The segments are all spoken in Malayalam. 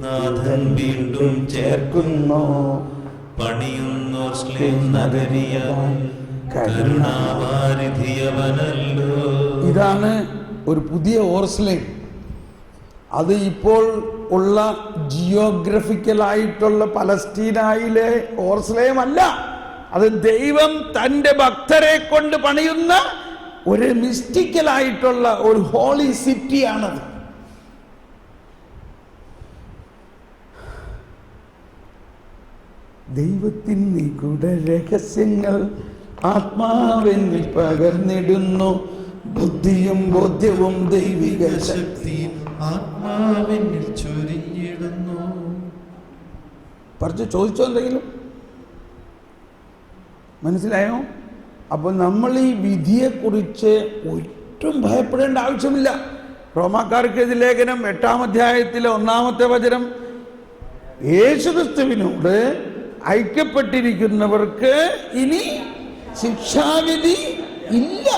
നാഥൻ വീണ്ടും ചേർക്കുന്നു. പണിയുന്നോർസ്ലേം നഗരിയാൽ കരുണാവാരിധിയവനല്ലോ. ഇതാണ് ഒരു പുതിയ ഓർസ്ലേം. അത് ഇപ്പോൾ ഉള്ള ജിയോഗ്രഫിക്കലായിട്ടുള്ള പലസ്തീനായിലെ ഓർസ്ലേം അല്ല. അത് ദൈവം തൻ്റെ ഭക്തരെ കൊണ്ട് പണിയുന്ന ഒരു മിസ്റ്റിക്കലായിട്ടുള്ള ഒരു ഹോളി സിറ്റിയാണത്. ദൈവത്തിൻ നിഗൂഢ രഹസ്യങ്ങൾ ആത്മാവെന്നിൽ പകർന്നിടുന്നു. ബുദ്ധിയും ബോധ്യവും ദൈവിക ശക്തി ആത്മാവെന്നിൽ ചൊരിഞ്ഞിടുന്നു. പറഞ്ഞു ചോദിച്ചോ? എന്തെങ്കിലും മനസ്സിലായോ? അപ്പോൾ നമ്മൾ ഈ വിധിയെക്കുറിച്ച് ഒട്ടും ഭയപ്പെടേണ്ട ആവശ്യമില്ല. റോമാക്കാർക്കെതിരെ ലേഖനം 8-ാം അധ്യായത്തിലെ 1-ാമത്തെ വചനം, യേശുക്രിസ്തുവിനോട് ഐക്യപ്പെട്ടിരിക്കുന്നവർക്ക് ഇനി ശിക്ഷാവിധി ഇല്ല.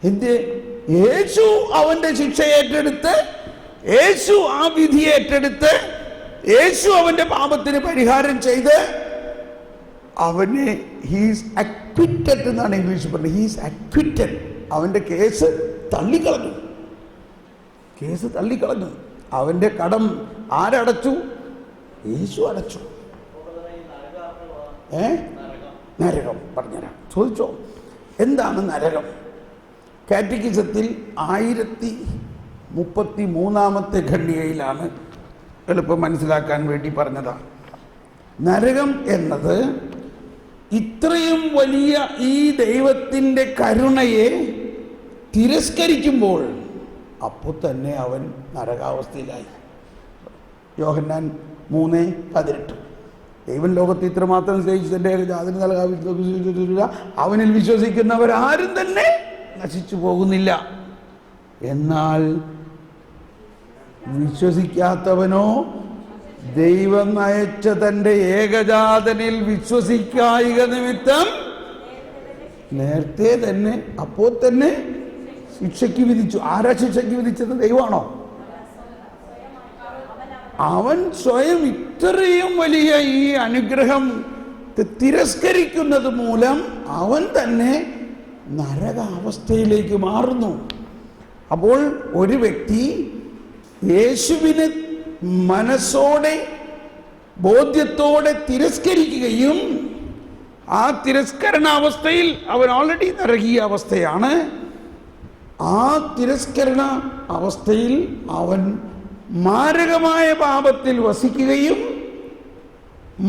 എന്ത്? യേശു അവന്റെ ശിക്ഷ ഏറ്റെടുത്ത്, യേശു ആ വിധി ഏറ്റെടുത്ത്, യേശു അവന്റെ പാപത്തിന് പരിഹാരം ചെയ്ത് അവനെ ഹീസ് അക്വിറ്റഡ് എന്നാണ് ഇംഗ്ലീഷിൽ പറഞ്ഞത്. ഹീസ് അക്വിറ്റഡ്. അവന്റെ കേസ് തള്ളിക്കളഞ്ഞു. കേസ് തള്ളിക്കളഞ്ഞു. അവന്റെ കടം ആരടച്ചു? യേശു അടച്ചു. നരകം പറഞ്ഞുതരാം. ചോദിച്ചോ എന്താണ് നരകം? കാറ്റക്കിസത്തിൽ 1033-ാമത്തെ ഖണ്ഡികയിലാണ് എളുപ്പം മനസ്സിലാക്കാൻ വേണ്ടി പറഞ്ഞതാണ്. നരകം എന്നത് ഇത്രയും വലിയ ഈ ദൈവത്തിൻ്റെ കരുണയെ തിരസ്കരിക്കുമ്പോൾ അപ്പോൾ തന്നെ അവൻ നരകാവസ്ഥയിലായി. യോഹന്നാൻ 3:18 ദൈവം ലോകത്തെ ഇത്രമാത്രം സ്നേഹിച്ചതിൻ്റെ അതിന് നൽകാൻ അവനിൽ വിശ്വസിക്കുന്നവരാരും തന്നെ നശിച്ചു പോകുന്നില്ല. എന്നാൽ വിശ്വസിക്കാത്തവനോ ദൈവം അയച്ച തൻ്റെ ഏകജാതനിൽ വിശ്വസിക്കായിക നിമിത്തം നേരത്തെ തന്നെ അപ്പോൾ തന്നെ ശിക്ഷയ്ക്ക് വിധിച്ചു. ആരാ ശിക്ഷയ്ക്ക് വിധിച്ചത്? ദൈവമാണോ? അവൻ സ്വയം ഇത്രയും വലിയ ഈ അനുഗ്രഹം തിരസ്കരിക്കുന്നത് മൂലം അവൻ തന്നെ നരകാവസ്ഥയിലേക്ക് മാറുന്നു. അപ്പോൾ ഒരു വ്യക്തി യേശുവിനെ മനസ്സോടെ ബോധ്യത്തോടെ തിരസ്കരിക്കുകയും ആ തിരസ്കരണാവസ്ഥയിൽ അവൻ ഓൾറെഡി നരകീയ അവസ്ഥയാണ്. ആ തിരസ്കരണ അവസ്ഥയിൽ അവൻ മാരകമായ പാപത്തിൽ വസിക്കുകയും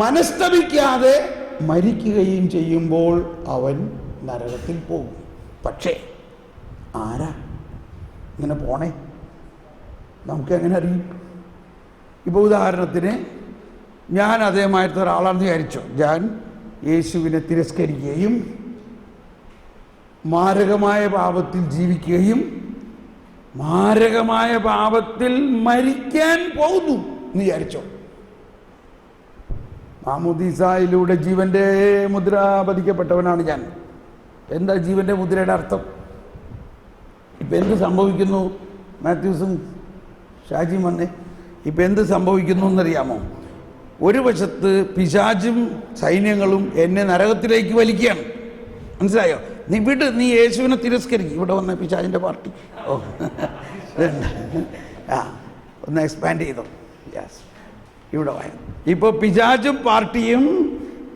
മനസ്തപിക്കാതെ മരിക്കുകയും ചെയ്യുമ്പോൾ അവൻ നരകത്തിൽ പോകും. പക്ഷേ ആരാ ഇങ്ങനെ പോണേ? നമുക്ക് എങ്ങനെ അറിയും? ഇപ്പോൾ ഉദാഹരണത്തിന് ഞാൻ അതേമാതിരത്തെ ഒരാളാണെന്ന് വിചാരിച്ചോ. ഞാൻ യേശുവിനെ തിരസ്കരിക്കുകയും മാരകമായ പാപത്തിൽ ജീവിക്കുകയും മാരകമായ പാപത്തിൽ മരിക്കാൻ പോകുന്നു എന്ന് വിചാരിച്ചോ. മാമോദീസായിലൂടെ ജീവന്റെ മുദ്ര പതിക്കപ്പെട്ടവനാണ് ഞാൻ. എന്താ ജീവന്റെ മുദ്രയുടെ അർത്ഥം? ഇപ്പം എന്ത് സംഭവിക്കുന്നു? മാത്യൂസും ഷാജിയും വന്നേ. ഇപ്പം എന്ത് സംഭവിക്കുന്നു എന്നറിയാമോ? ഒരു വശത്ത് പിശാചും സൈന്യങ്ങളും എന്നെ നരകത്തിലേക്ക് വലിക്കുകയാണ്. മനസ്സിലായോ? നീ യേശുവിനെ തിരസ്കരിക്കും. ഇവിടെ വന്ന പിശാചിൻ്റെ പാർട്ടി. ഓ ഒന്ന് എക്സ്പാൻഡ് ചെയ്തോ. യെസ്, ഇവിടെ വായ. ഇപ്പോൾ പിശാചും പാർട്ടിയും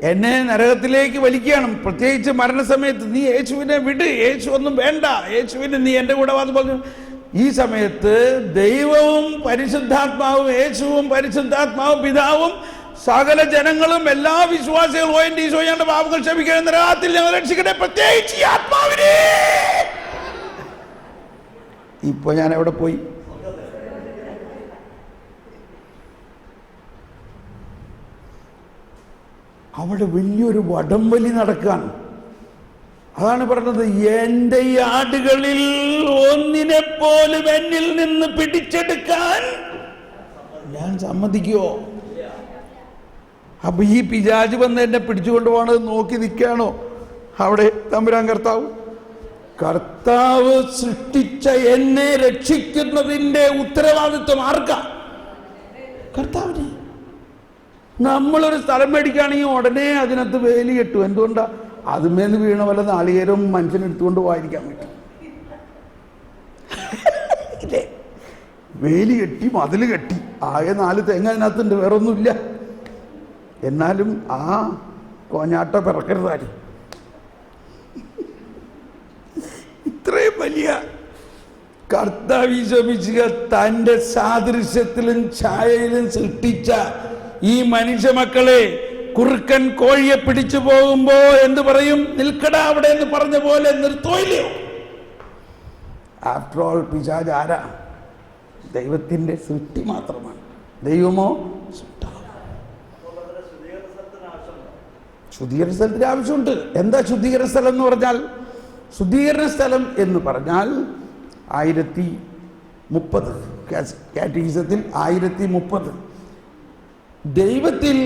എന്നെ നരകത്തിലേക്ക് വലിക്കുകയാണ്. പ്രത്യേകിച്ച് മരണസമയത്ത് നീ യേശുവിനെ വിട്, യേശു ഒന്നും വേണ്ട, യേശുവിനെ നീ എൻ്റെ കൂടെ വന്ന് പറഞ്ഞു. ഈ സമയത്ത് ദൈവവും പരിശുദ്ധാത്മാവും, യേശുവും പരിശുദ്ധാത്മാവും പിതാവും സകല ജനങ്ങളും എല്ലാ വിശ്വാസികളും എൻ്റെ ഈശോയുടെ പാപങ്ങൾ ക്ഷമിക്കണം, നരകത്തിൽ ഞങ്ങൾ രക്ഷിക്കട്ടെ, പ്രത്യേകിച്ച് ഈ ആത്മാവിനെ. ഇപ്പൊ ഞാൻ എവിടെ പോയി? അവിടെ വലിയൊരു വടംവലി നടക്കാൻ. അതാണ് പറഞ്ഞത്, എൻ്റെ ആടുകളിൽ ഒന്നിനെ പോലും എന്നിൽ നിന്ന് പിടിച്ചെടുക്കാൻ ഞാൻ സമ്മതിക്കുമോ? അപ്പൊ ഈ പിശാച് വന്ന് എന്നെ പിടിച്ചുകൊണ്ട് പോകണത് നോക്കി നിൽക്കുകയാണോ അവിടെ തമ്പുരാൻ കർത്താവ്? കർത്താവ് സൃഷ്ടിച്ച എന്നെ രക്ഷിക്കുന്നതിൻ്റെ ഉത്തരവാദിത്വം ആർക്കാ? കർത്താവിന്. നമ്മളൊരു സ്ഥലം മേടിക്കുകയാണെങ്കിൽ ഉടനെ അതിനകത്ത് വേലി കെട്ടും. എന്തുകൊണ്ടാ? അതുമേന്ന് വീണ വല്ല നാളികേരവും മനുഷ്യനെടുത്തുകൊണ്ട് പോയിരിക്കാൻ പറ്റും. ഇല്ലേ? വേലി കെട്ടി, മതിൽ കെട്ടി, ആകെ 4 തേങ്ങ അതിനകത്തുണ്ട്, വേറൊന്നുമില്ല. എന്നാലും ആ കോഞ്ഞാട്ട പിറക്കരുതാരും. ഇത്രയും വലിയ കർത്താവ് ഈശോമിശിഹ തൻ്റെ സാദൃശ്യത്തിലും ഛായയിലും സൃഷ്ടിച്ച ഈ മനുഷ്യ മക്കളെ കുറുക്കൻ കോഴിയെ പിടിച്ചു പോകുമ്പോ എന്ത് പറയും? നിൽക്കടാ അവിടെ എന്ന് പറഞ്ഞ പോലെ നിർത്തോയില്ലയോ? ആഫ്റ്റർ ഓൾ പിശാച് ആരാ? ദൈവത്തിൻ്റെ സൃഷ്ടി മാത്രമാണ്. ദൈവമോ സൃഷ്ടാവ്. ശുദ്ധീകരണ സ്ഥലത്തിന് ആവശ്യമുണ്ട്. എന്താ ശുദ്ധീകരണ സ്ഥലം എന്ന് പറഞ്ഞാൽ? ശുദ്ധീകരണ സ്ഥലം എന്ന് പറഞ്ഞാൽ 1030 കാറ്റഗിസത്തിൽ 1030 ദൈവത്തിൽ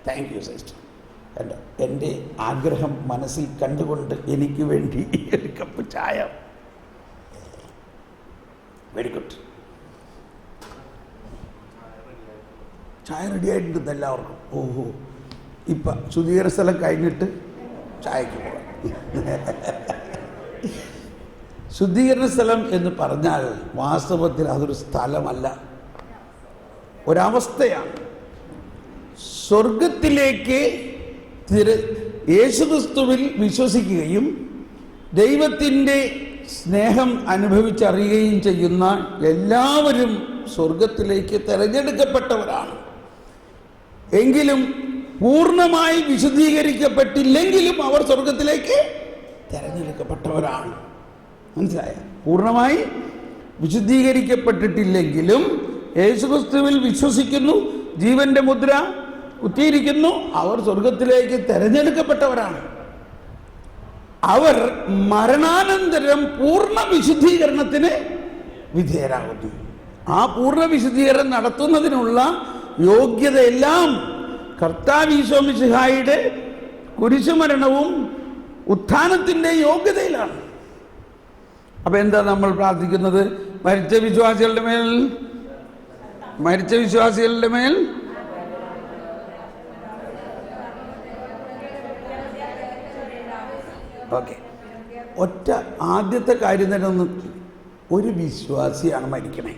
താങ്ക് യു സിസ്റ്റർ. എൻ്റെ ആഗ്രഹം മനസ്സിൽ കണ്ടുകൊണ്ട് എനിക്ക് വേണ്ടി ഒരു കപ്പ് ചായ. Very good. ചായ റെഡി ആയിട്ടുണ്ട് എല്ലാവർക്കും. ഓഹോ, ഇപ്പം ശുദ്ധീകരണ സ്ഥലം കഴിഞ്ഞിട്ട് ചായക്ക് പോകാം. ശുദ്ധീകരണ സ്ഥലം എന്ന് പറഞ്ഞാൽ വാസ്തവത്തിൽ അതൊരു സ്ഥലമല്ല, ഒരവസ്ഥയാണ്. സ്വർഗത്തിലേക്ക് യേശുക്രിസ്തുവിൽ വിശ്വസിക്കുകയും ദൈവത്തിൻ്റെ സ്നേഹം അനുഭവിച്ചറിയുകയും ചെയ്യുന്ന എല്ലാവരും സ്വർഗത്തിലേക്ക് തിരഞ്ഞെടുക്കപ്പെട്ടവരാണ്. എങ്കിലും പൂർണ്ണമായി വിശുദ്ധീകരിക്കപ്പെട്ടില്ലെങ്കിലും അവർ സ്വർഗത്തിലേക്ക് തിരഞ്ഞെടുക്കപ്പെട്ടവരാണ്. മനസ്സിലായ? പൂർണ്ണമായി വിശുദ്ധീകരിക്കപ്പെട്ടിട്ടില്ലെങ്കിലും യേശുക്രിസ്തുവിൽ വിശ്വസിക്കുന്നു, ജീവന്റെ മുദ്ര കുത്തിയിരിക്കുന്നു, അവർ സ്വർഗത്തിലേക്ക് തിരഞ്ഞെടുക്കപ്പെട്ടവരാണ്. അവർ മരണാനന്തരം പൂർണ്ണ വിശുദ്ധീകരണത്തിന് വിധേയരാകുന്നു. ആ പൂർണ്ണ വിശുദ്ധീകരണം നടത്തുന്നതിനുള്ള യോഗ്യതയെല്ലാം കർത്താവ് ഈശോ മിശിഹായുടെ കുരിശുമരണവും ഉത്ഥാനത്തിൻ്റെ യോഗ്യതയിലാണ്. അപ്പം എന്താ നമ്മൾ പ്രാർത്ഥിക്കുന്നത്? മരിച്ച വിശ്വാസികളുടെ മേൽ ഓക്കെ. ഒറ്റ ആദ്യത്തെ കാര്യം തന്നെ ഒന്ന്, ഒരു വിശ്വാസിയാണ് മരിക്കണേ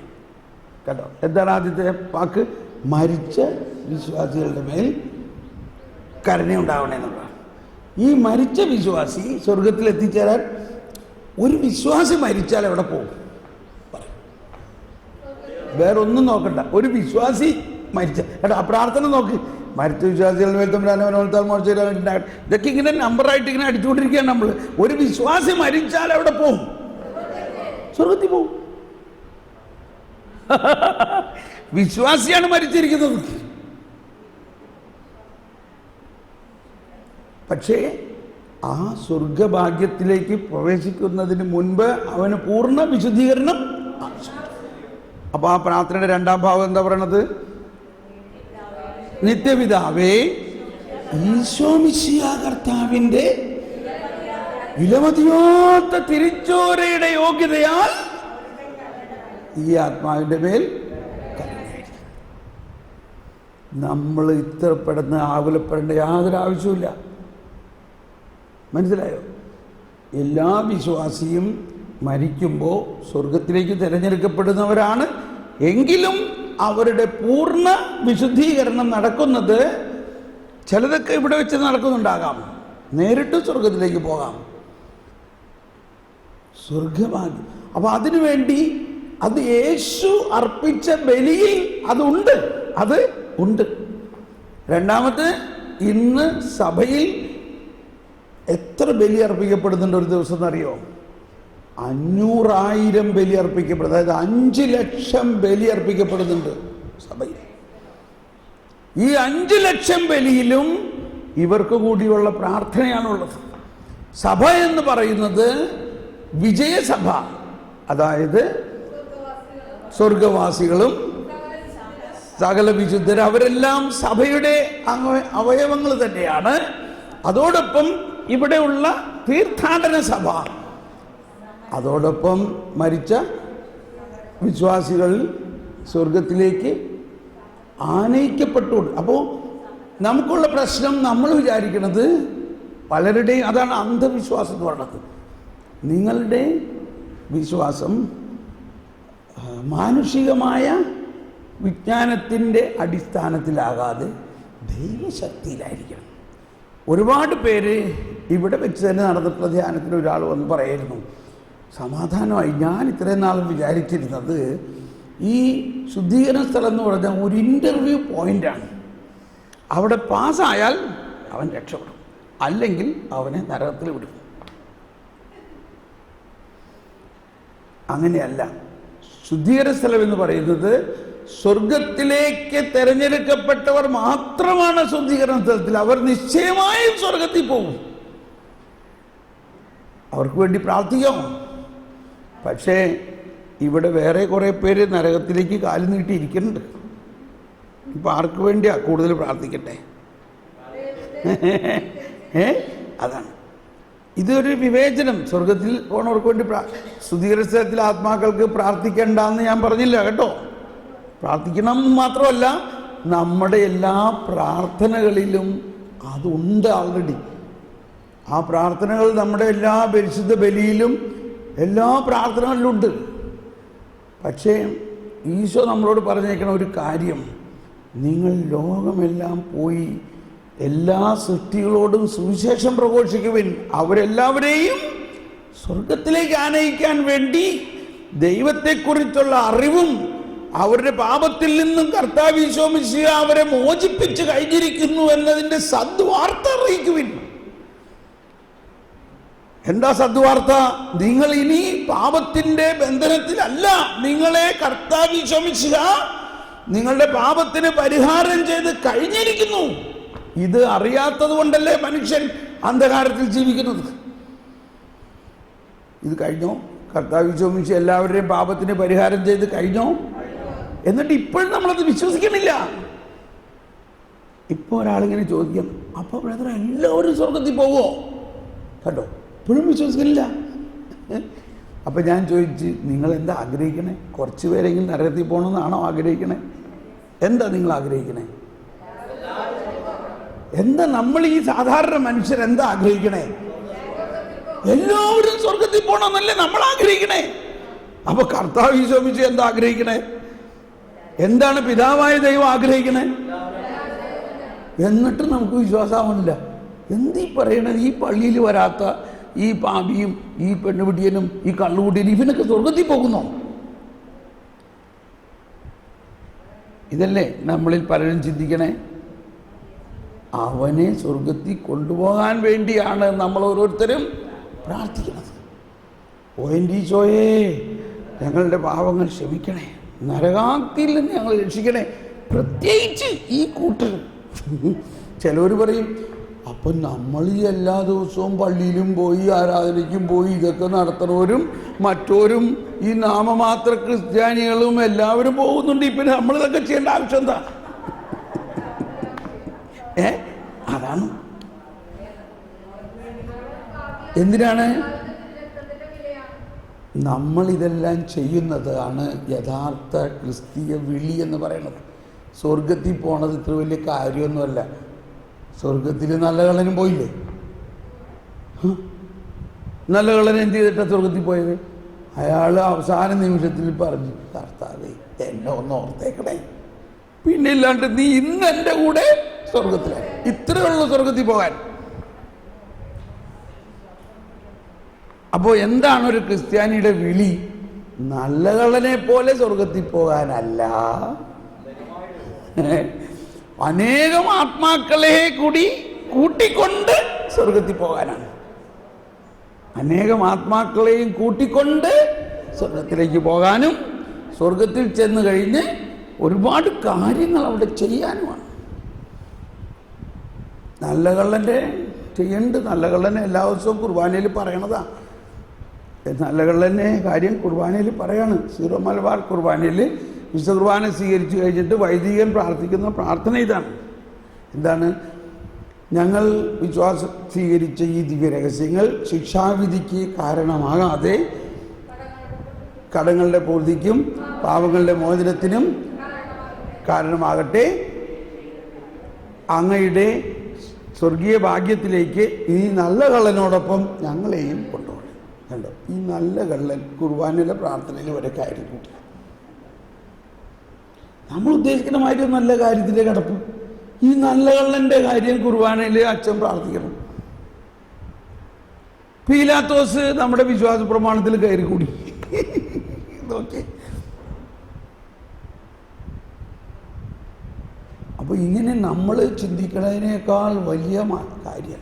കേട്ടോ. എന്താണ് ആദ്യത്തെ വാക്ക്? മരിച്ച വിശ്വാസികളുടെ മേൽ കരുണയുണ്ടാവണേ എന്നുള്ള. ഈ മരിച്ച വിശ്വാസി സ്വർഗത്തിൽ എത്തിച്ചേരാൻ ഒരു വിശ്വാസി മരിച്ചാൽ എവിടെ പോകും? വേറൊന്നും നോക്കണ്ട. ഒരു വിശ്വാസി മരിച്ച കേട്ടോ, ആ പ്രാർത്ഥന നോക്ക്. മരിച്ച വിശ്വാസികളുടെ മേൽ തമ്പുരാനവനോർത്താൽ മോശം. ഇതൊക്കെ ഇങ്ങനെ നമ്പറായിട്ട് ഇങ്ങനെ അടിച്ചുകൊണ്ടിരിക്കുകയാണ് നമ്മൾ. ഒരു വിശ്വാസി മരിച്ചാൽ എവിടെ പോകും? സ്വർഗത്തിൽ പോകും. വിശ്വാസിയാണ് മരിച്ചിരിക്കുന്നത്. പക്ഷേ ആ സ്വർഗഭാഗ്യത്തിലേക്ക് പ്രവേശിക്കുന്നതിന് മുൻപ് അവന് പൂർണ്ണ വിശുദ്ധീകരണം ആവശ്യമുണ്ട്. അപ്പൊ ആ പ്രാർത്ഥനയുടെ 2ാം ഭാഗം എന്താ പറയണത്? നിത്യപിതാവേ, ഈശോ മിശിഹാ കർത്താവിന്റെ വിലമതിയാത്ത തിരിച്ചോരയുടെ യോഗ്യതയാൽ ഈ ആത്മാവിന്റെ മേൽ കരുണയായിരിക്കും. നമ്മൾ ഇത്രപ്പെടുന്ന ആകുലപ്പെടേണ്ട യാതൊരു ആവശ്യമില്ല. മനസ്സിലായോ? എല്ലാ വിശ്വാസിയും മരിക്കുമ്പോൾ സ്വർഗത്തിലേക്ക് തിരഞ്ഞെടുക്കപ്പെടുന്നവരാണ്. എങ്കിലും അവരുടെ പൂർണ്ണ വിശുദ്ധീകരണം നടക്കുന്നത്, ചിലതൊക്കെ ഇവിടെ വെച്ച് നടക്കുന്നുണ്ടാകാം, നേരിട്ട് സ്വർഗത്തിലേക്ക് പോകാം. സ്വർഗഭാഗ്യം. അപ്പം അതിനുവേണ്ടി അത് യേശു അർപ്പിച്ച ബലിയിൽ അതുണ്ട്, അത് ഉണ്ട്. രണ്ടാമത്, ഇന്ന് സഭയിൽ എത്ര ബലി അർപ്പിക്കപ്പെടുന്നുണ്ട് ഒരു ദിവസം എന്നറിയോ? 500,000 ബലി അർപ്പിക്കപ്പെടുന്നത്. അതായത് 5 ലക്ഷം ബലി അർപ്പിക്കപ്പെടുന്നുണ്ട് സഭയിൽ. ഈ 5 ലക്ഷം ബലിയിലും ഇവർക്ക് കൂടിയുള്ള പ്രാർത്ഥനയാണുള്ളത്. സഭ എന്ന് പറയുന്നത് വിജയസഭ, അതായത് സ്വർഗവാസികളും സകല വിശുദ്ധർ അവരെല്ലാം സഭയുടെ അവയവങ്ങൾ തന്നെയാണ്. അതോടൊപ്പം ഇവിടെയുള്ള തീർത്ഥാടന സഭ, അതോടൊപ്പം മരിച്ച വിശ്വാസികൾ സ്വർഗത്തിലേക്ക് ആനയിക്കപ്പെട്ടു. അപ്പോൾ നമുക്കുള്ള പ്രശ്നം, നമ്മൾ വിചാരിക്കുന്നത് പലരുടെയും അതാണ് അന്ധവിശ്വാസം എന്ന് പറയുന്നത്. നിങ്ങളുടെ വിശ്വാസം മാനുഷികമായ വിജ്ഞാനത്തിൻ്റെ അടിസ്ഥാനത്തിലാകാതെ ദൈവശക്തിയിലായിരിക്കണം. ഒരുപാട് പേര് ഇവിടെ വെച്ച് തന്നെ നടന്നിട്ടുള്ള ധ്യാനത്തിന് ഒരാൾ വന്ന് പറയായിരുന്നു, സമാധാനമായി, ഞാൻ ഇത്രയും നാളും വിചാരിച്ചിരുന്നത് ഈ ശുദ്ധീകരണ സ്ഥലം എന്ന് പറഞ്ഞാൽ ഒരു ഇൻ്റർവ്യൂ പോയിൻ്റാണ്. അവിടെ പാസ്സായാൽ അവൻ രക്ഷപ്പെടും, അല്ലെങ്കിൽ അവനെ നരകത്തിൽ വിടും. അങ്ങനെയല്ല. ശുദ്ധീകരണ സ്ഥലം എന്ന് പറയുന്നത് സ്വർഗത്തിലേക്ക് തിരഞ്ഞെടുക്കപ്പെട്ടവർ മാത്രമാണ് ശുദ്ധീകരണ സ്ഥലത്തിൽ. അവർ നിശ്ചയമായും സ്വർഗത്തിൽ പോകും. അവർക്ക് വേണ്ടി പ്രാർത്ഥിക്കാം. പക്ഷേ ഇവിടെ വേറെ കുറേ പേര് നരകത്തിലേക്ക് കാല് നീട്ടിയിരിക്കുന്നുണ്ട്. ഇപ്പം ആർക്ക് വേണ്ടിയാ കൂടുതൽ പ്രാർത്ഥിക്കട്ടെ? അതാണ് ഇതൊരു വിവേചനം. സ്വർഗത്തിൽ പോണവർക്ക് വേണ്ടി ശുദ്ധീകരണ സ്ഥലത്തിൽ ആത്മാക്കൾക്ക് പ്രാർത്ഥിക്കണ്ടെന്ന് ഞാൻ പറഞ്ഞില്ല കേട്ടോ. പ്രാർത്ഥിക്കണം മാത്രമല്ല, നമ്മുടെ എല്ലാ പ്രാർത്ഥനകളിലും അതുണ്ട് ഓൾറെഡി. ആ പ്രാർത്ഥനകൾ നമ്മുടെ എല്ലാ പരിശുദ്ധ ബലിയിലും എല്ലാ പ്രാർത്ഥനകളിലുണ്ട്. പക്ഷേ ഈശോ നമ്മളോട് പറഞ്ഞേക്കണ ഒരു കാര്യം, നിങ്ങൾ ലോകമെല്ലാം പോയി എല്ലാ സൃഷ്ടികളോടും സുവിശേഷം പ്രഘോഷിക്കുവിൻ, അവരെല്ലാവരെയും സ്വർഗത്തിലേക്ക് ആനയിക്കാൻ വേണ്ടി ദൈവത്തെക്കുറിച്ചുള്ള അറിവും അവരുടെ പാപത്തിൽ നിന്നും കർത്താവ് ഈശോ മിശിഹ അവരെ മോചിപ്പിച്ച് കഴിഞ്ഞിരിക്കുന്നു എന്നതിൻ്റെ സദ്വാർത്ത അറിയിക്കുവിൻ. എന്താ സദ്വാർത്ത? നിങ്ങൾ ഇനി പാപത്തിന്റെ ബന്ധനത്തിലല്ല. നിങ്ങളെ കർത്താവ് ഈശോ മിശിഹ നിങ്ങളുടെ പാപത്തിന് പരിഹാരം ചെയ്ത് കഴിഞ്ഞിരിക്കുന്നു. ഇത് അറിയാത്തത് കൊണ്ടല്ലേ മനുഷ്യൻ അന്ധകാരത്തിൽ ജീവിക്കുന്നത്. ഇത് കഴിഞ്ഞോ? കർത്താവ് ഈശോ മിശിഹ എല്ലാവരുടെയും പാപത്തിന് പരിഹാരം ചെയ്ത് കഴിഞ്ഞോ? എന്നിട്ട് ഇപ്പോഴും നമ്മളത് വിശ്വസിക്കണില്ല. ഇപ്പോൾ ഒരാളിങ്ങനെ ചോദിക്കും, അപ്പോൾ ബ്രദർ എല്ലാവരും സ്വർഗത്തിൽ പോവോ? കേട്ടോ, ഇപ്പോഴും വിശ്വസിക്കുന്നില്ല. അപ്പം ഞാൻ ചോദിച്ച്, നിങ്ങൾ എന്താ ആഗ്രഹിക്കണേ? കുറച്ച് പേരെങ്കിലും നരകത്തിൽ പോകണമെന്നാണോ ആഗ്രഹിക്കണേ? എന്താ നിങ്ങൾ ആഗ്രഹിക്കണേ? എന്താ നമ്മൾ ഈ സാധാരണ മനുഷ്യരെന്താ ആഗ്രഹിക്കണേ? എല്ലാവരും സ്വർഗത്തിൽ പോകണമെന്നല്ലേ നമ്മൾ ആഗ്രഹിക്കണേ. അപ്പൊ കർത്താവ് ഈശോ മിശിഹ എന്താ ആഗ്രഹിക്കണേ? എന്താണ് പിതാവായ ദൈവം ആഗ്രഹിക്കണേ? എന്നിട്ട് നമുക്ക് വിശ്വാസമാവണില്ല. എന്തീ പറയണത്? ഈ പള്ളിയിൽ വരാത്ത ഈ പാപിയും ഈ പെണ്ണുപിടിയനും ഈ കള്ളുകുടിയനും ഇവനൊക്കെ സ്വർഗത്തിൽ പോകുന്നോ? ഇതല്ലേ നമ്മളിൽ പലരും ചിന്തിക്കണേ. അവനെ സ്വർഗത്തിൽ കൊണ്ടുപോകാൻ വേണ്ടിയാണ് നമ്മൾ ഓരോരുത്തരും പ്രാർത്ഥിക്കുന്നത്. ഈശോയേ, ഞങ്ങളുടെ പാവങ്ങൾ ക്ഷമിക്കണേ, നരകാഗ്നിയിൽ നിന്ന് ഞങ്ങൾ രക്ഷിക്കണേ. പ്രത്യേകിച്ച് ഈ കൂട്ടർ. ചിലവർ പറയും, അപ്പം നമ്മൾ ഈ എല്ലാ ദിവസവും പള്ളിയിലും പോയി ആരാധനയ്ക്കും പോയി ഇതൊക്കെ നടത്തുന്നവരും മറ്റോരും ഈ നാമമാത്ര ക്രിസ്ത്യാനികളും എല്ലാവരും പോകുന്നുണ്ട്, ഇപ്പം നമ്മളിതൊക്കെ ചെയ്യേണ്ട ആവശ്യം എന്താ? അതാണ്. എന്തിനാണ് നമ്മളിതെല്ലാം ചെയ്യുന്നതാണ് യഥാർത്ഥ ക്രിസ്തീയ വിളി എന്ന് പറയുന്നത്. സ്വർഗത്തിൽ പോണത് ഇത്ര വലിയ കാര്യമൊന്നുമല്ല. സ്വർഗത്തിൽ നല്ല കള്ളനും പോയില്ലേ? നല്ല കള്ളൻ എന്ത് ചെയ്തിട്ടാണ് സ്വർഗത്തിൽ പോയത്? അയാൾ അവസാന നിമിഷത്തിൽ പറഞ്ഞു, കർത്താവേ എന്നെ ഒന്ന് ഓർത്തേക്കണേ, പിന്നെ ഇല്ലാണ്ട് നീ ഇന്ന് എൻ്റെ കൂടെ സ്വർഗത്തിലായി. ഇത്രയുള്ള സ്വർഗത്തിൽ പോകാൻ. അപ്പോൾ എന്താണ് ഒരു ക്രിസ്ത്യാനിയുടെ വിളി? നല്ല കള്ളനെ പോലെ സ്വർഗത്തിൽ പോകാനല്ല, അനേകം ആത്മാക്കളെ കൂടി കൂട്ടിക്കൊണ്ട് സ്വർഗത്തിൽ പോകാനാണ്. അനേകം ആത്മാക്കളെയും കൂട്ടിക്കൊണ്ട് സ്വർഗത്തിലേക്ക് പോകാനും സ്വർഗത്തിൽ ചെന്ന് കഴിഞ്ഞ് ഒരുപാട് കാര്യങ്ങൾ അവിടെ ചെയ്യാനുമാണ്. നല്ല കള്ളൻ്റെ ചെയ്യേണ്ടത്, നല്ല കള്ളനെ എല്ലാ ദിവസവും കുർബാനയിൽ പറയണതാണ്. നല്ല കള്ളനെ കാര്യം കുർബാനയിൽ പറയാണ്. സീറോ മലബാർ കുർബാനയിൽ വിശുദ്ധ കുർബാന സ്വീകരിച്ചു കഴിഞ്ഞിട്ട് വൈദികൻ പ്രാർത്ഥിക്കുന്ന പ്രാർത്ഥന ഇതാണ്. എന്താണ്? ഞങ്ങൾ വിശ്വാസം സ്വീകരിച്ച ഈ ദിവ്യരഹസ്യങ്ങൾ ശിക്ഷാവിധിക്ക് കാരണമാകാതെ കടങ്ങളുടെ പൂർത്തിക്കും പാപങ്ങളുടെ മോചനത്തിനും കാരണമാകട്ടെ. അങ്ങയുടെ സ്വർഗീയ ഭാഗ്യത്തിലേക്ക് ഈ നല്ല കള്ളനോടൊപ്പം ഞങ്ങളെയും കൊണ്ടുപോകണം. കണ്ടോ, ഈ നല്ല കള്ളൻ കുർബാനയിലെ പ്രാർത്ഥനയിൽ വരെ കാര്യം കൂട്ടി. നമ്മൾ ഉദ്ദേശിക്കുന്ന മാതിരി നല്ല കാര്യത്തിൻ്റെ കിടപ്പ്. ഈ നല്ല കള്ളൻ്റെ കാര്യം കുർബാനയിൽ അച്ഛൻ പ്രാർത്ഥിക്കണം. പീലാത്തോസ് നമ്മുടെ വിശ്വാസ പ്രമാണത്തിൽ കയറി കൂടി. ഓക്കെ, അപ്പോൾ ഇങ്ങനെ നമ്മൾ ചിന്തിക്കുന്നതിനേക്കാൾ വലിയ കാര്യം.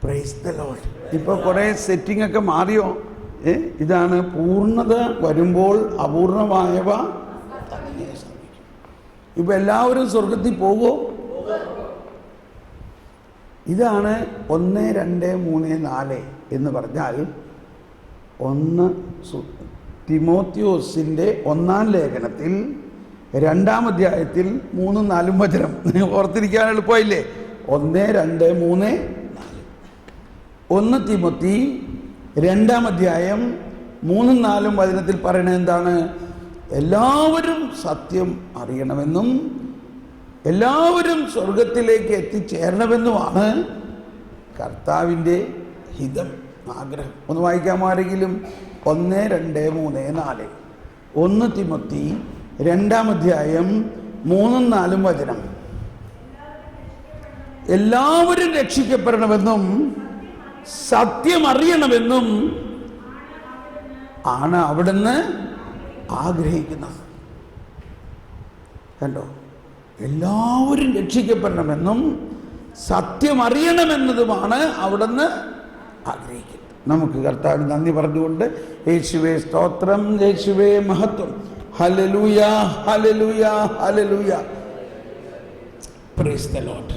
Praise the Lord. ഇപ്പോൾ കുറേ സെറ്റിംഗ് ഒക്കെ മാറിയോ? ഇതാണ് പൂർണ്ണത വരുമ്പോൾ അപൂർണമായവ തന്നെ ശ്രമിക്കും. ഇപ്പം എല്ലാവരും സ്വർഗത്തിൽ പോകുമോ? ഇതാണ് 1, 2, 3, 4 എന്ന് പറഞ്ഞാൽ 1 തിമോത്തിയോസിൻ്റെ 1-ാം ലേഖനത്തിൽ 2-ാം അധ്യായത്തിൽ 3, 4 വചനം ഓർത്തിരിക്കാൻ എളുപ്പമായില്ലേ? 1, 2, 3, 4. 1 തിമോത്തി 2-ാം അധ്യായം 3, 4 വചനത്തിൽ പറയുന്നത് എന്താണ്? എല്ലാവരും സത്യം അറിയണമെന്നും എല്ലാവരും സ്വർഗത്തിലേക്ക് എത്തിച്ചേരണമെന്നുമാണ് കർത്താവിൻ്റെ ഹിതം, ആഗ്രഹം. ഒന്ന് വായിക്കാമോ ആരെങ്കിലും? 1, 2, 3, 4. 1 തിമോത്തി 2-ാം അധ്യായം 3, 4 വചനം. എല്ലാവരും രക്ഷിക്കപ്പെടണമെന്നും സത്യം അറിയണമെന്നും ആണ് അവിടുന്ന് ആഗ്രഹിക്കുന്നത്. കണ്ടോ, എല്ലാവരും രക്ഷിക്കപ്പെടണമെന്നും സത്യം അറിയണമെന്നതുമാണ് അവിടുന്ന് ആഗ്രഹിക്കുന്നത്. നമുക്ക് കർത്താവിന് നന്ദി പറഞ്ഞുകൊണ്ട് യേശുവേ സ്തോത്രം, യേശുവേ മഹത്വം. Hallelujah, hallelujah, hallelujah. Praise the Lord.